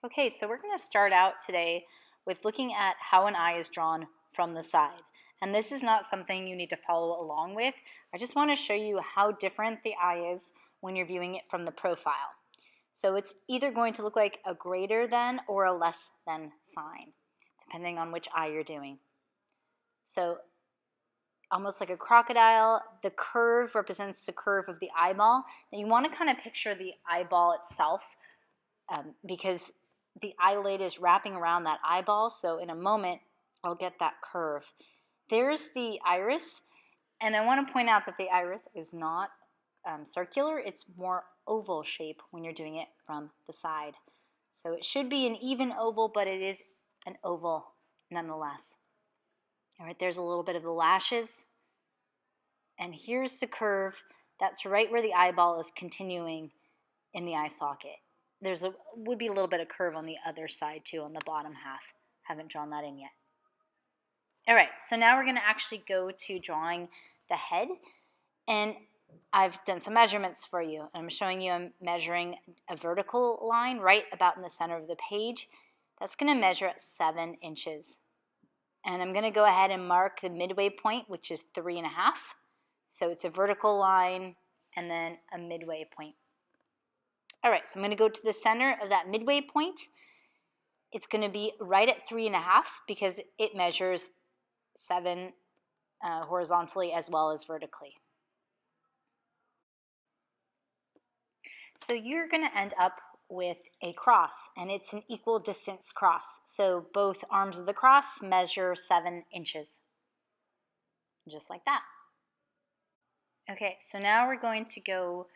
Okay, so we're going to start out today with looking at how an eye is drawn from the side. And this is not something you need to follow along with. I just want to show you how different the eye is when you're viewing it from the profile. So it's either going to look like a greater than or a less than sign, depending on which eye you're doing. So almost like a crocodile, the curve represents the curve of the eyeball. Now you want to kind of picture the eyeball itself because the eyelid is wrapping around that eyeball, so in a moment I'll get that curve. There's the iris, and I want to point out that the iris is not circular, it's more oval shape when you're doing it from the side. So it should be an even oval, but it is an oval nonetheless. All right, there's a little bit of the lashes, and here's the curve. That's right where the eyeball is continuing in the eye socket. Would be a little bit of curve on the other side too, on the bottom half. Haven't drawn that in yet. All right, so now we're going to actually go to drawing the head, and I've done some measurements for you. I'm showing you I'm measuring a vertical line right about in the center of the page. That's going to measure at 7 inches. And I'm going to go ahead and mark the midway point, which is 3.5. So it's a vertical line and then a midway point. All right, so I'm going to go to the center of that midway point. It's going to be right at 3.5 because it measures 7 horizontally as well as vertically. So you're going to end up with a cross, and it's an equal distance cross. So both arms of the cross measure 7 inches, just like that. Okay, so now we're going to go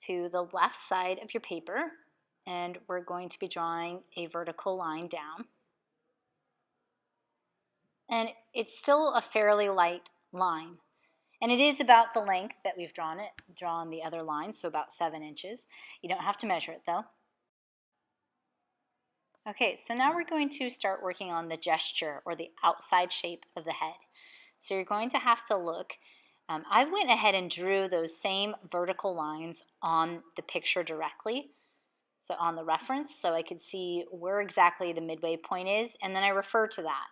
to the left side of your paper, and we're going to be drawing a vertical line down. And it's still a fairly light line. And it is about the length that we've drawn the other line, so about 7 inches. You don't have to measure it though. Okay, so now we're going to start working on the gesture or the outside shape of the head. So you're going to have to look. I went ahead and drew those same vertical lines on the picture directly, so on the reference, so I could see where exactly the midway point is, and then I refer to that.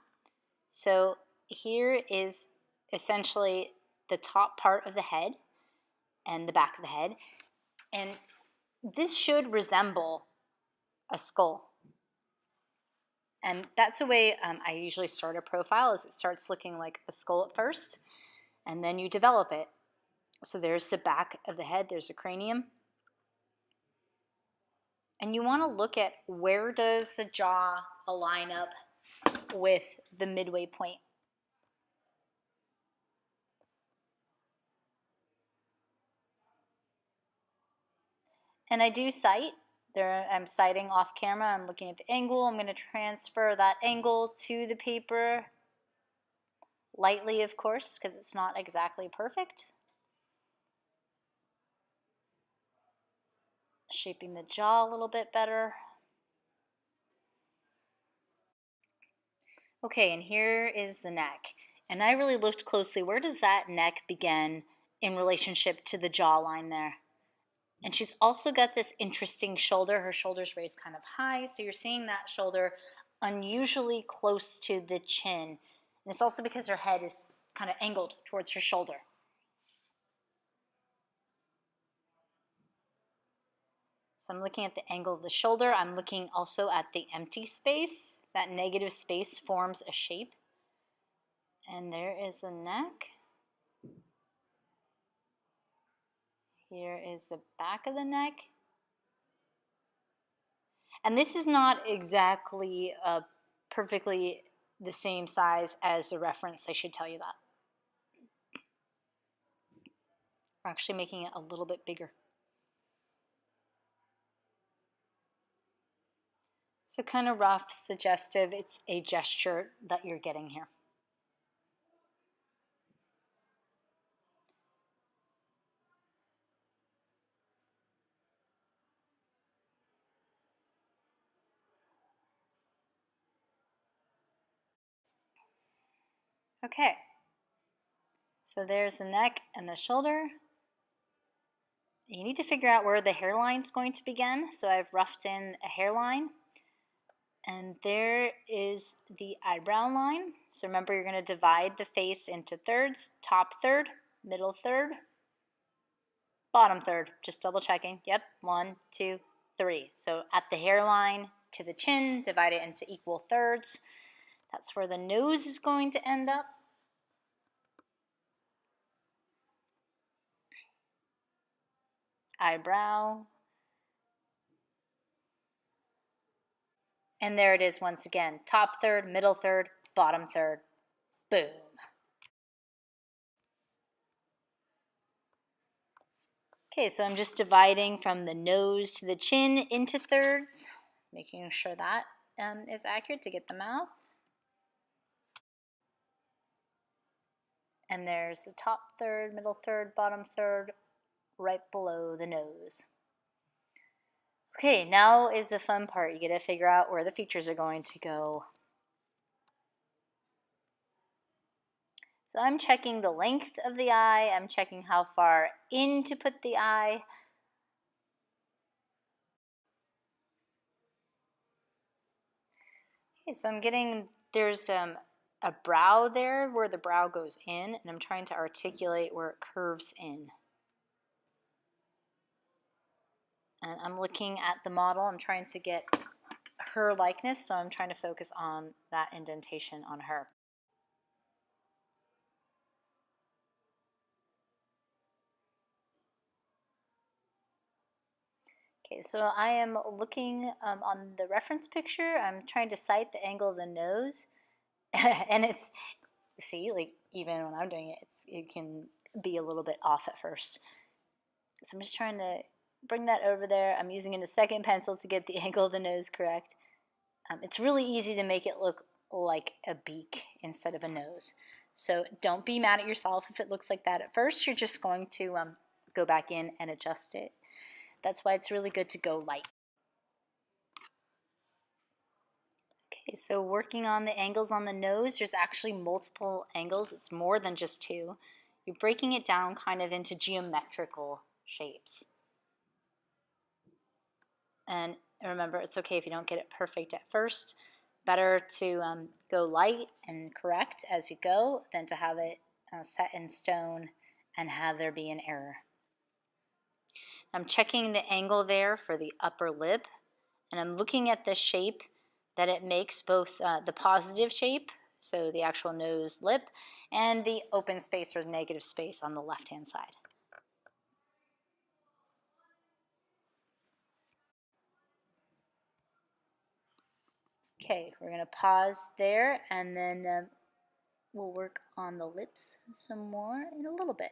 So here is essentially the top part of the head and the back of the head, and this should resemble a skull. And that's the way I usually start a profile, is it starts looking like a skull at first, and then you develop it. So there's the back of the head, there's a cranium. And you want to look at where does the jaw align up with the midway point. And I do sight. I'm sighting off camera. I'm looking at the angle. I'm going to transfer that angle to the paper. Lightly, of course, because it's not exactly perfect. Shaping the jaw a little bit better. Okay, and here is the neck. And I really looked closely. Where does that neck begin in relationship to the jawline there? And she's also got this interesting shoulder. Her shoulder's raised kind of high, so you're seeing that shoulder unusually close to the chin. And it's also because her head is kind of angled towards her shoulder. So I'm looking at the angle of the shoulder. I'm looking also at the empty space. That negative space forms a shape. And there is the neck. Here is the back of the neck. And this is not exactly perfectly the same size as the reference, I should tell you that. We're actually making it a little bit bigger. So kind of rough, suggestive, it's a gesture that you're getting here. Okay, so there's the neck and the shoulder. You need to figure out where the hairline is going to begin. So I've roughed in a hairline. And there is the eyebrow line. So remember, you're going to divide the face into thirds: top third, middle third, bottom third. Just double checking. Yep, 1, 2, 3. So at the hairline to the chin, divide it into equal thirds. That's where the nose is going to end up. Eyebrow. And there it is once again. Top third, middle third, bottom third. Boom. Okay, so I'm just dividing from the nose to the chin into thirds, making sure that is accurate to get the mouth. And there's the top third, middle third, bottom third, right below the nose. Okay, now is the fun part. You get to figure out where the features are going to go. So I'm checking the length of the eye. I'm checking how far in to put the eye. Okay, so I'm getting, there's a brow there where the brow goes in, and I'm trying to articulate where it curves in. And I'm looking at the model. I'm trying to get her likeness, so I'm trying to focus on that indentation on her. Okay, so I am looking on the reference picture. I'm trying to cite the angle of the nose, and it's, see, like even when I'm doing it, it can be a little bit off at first. So I'm just trying to bring that over there. I'm using a second pencil to get the angle of the nose correct. It's really easy to make it look like a beak instead of a nose. So don't be mad at yourself if it looks like that at first. You're just going to go back in and adjust it. That's why it's really good to go light. Okay, so working on the angles on the nose, there's actually multiple angles. It's more than just two. You're breaking it down kind of into geometrical shapes. And remember, it's okay if you don't get it perfect at first. Better to go light and correct as you go than to have it set in stone and have there be an error. I'm checking the angle there for the upper lip, and I'm looking at the shape that it makes, both the positive shape, so the actual nose lip, and the open space or negative space on the left-hand side. Okay, we're going to pause there, and then we'll work on the lips some more in a little bit.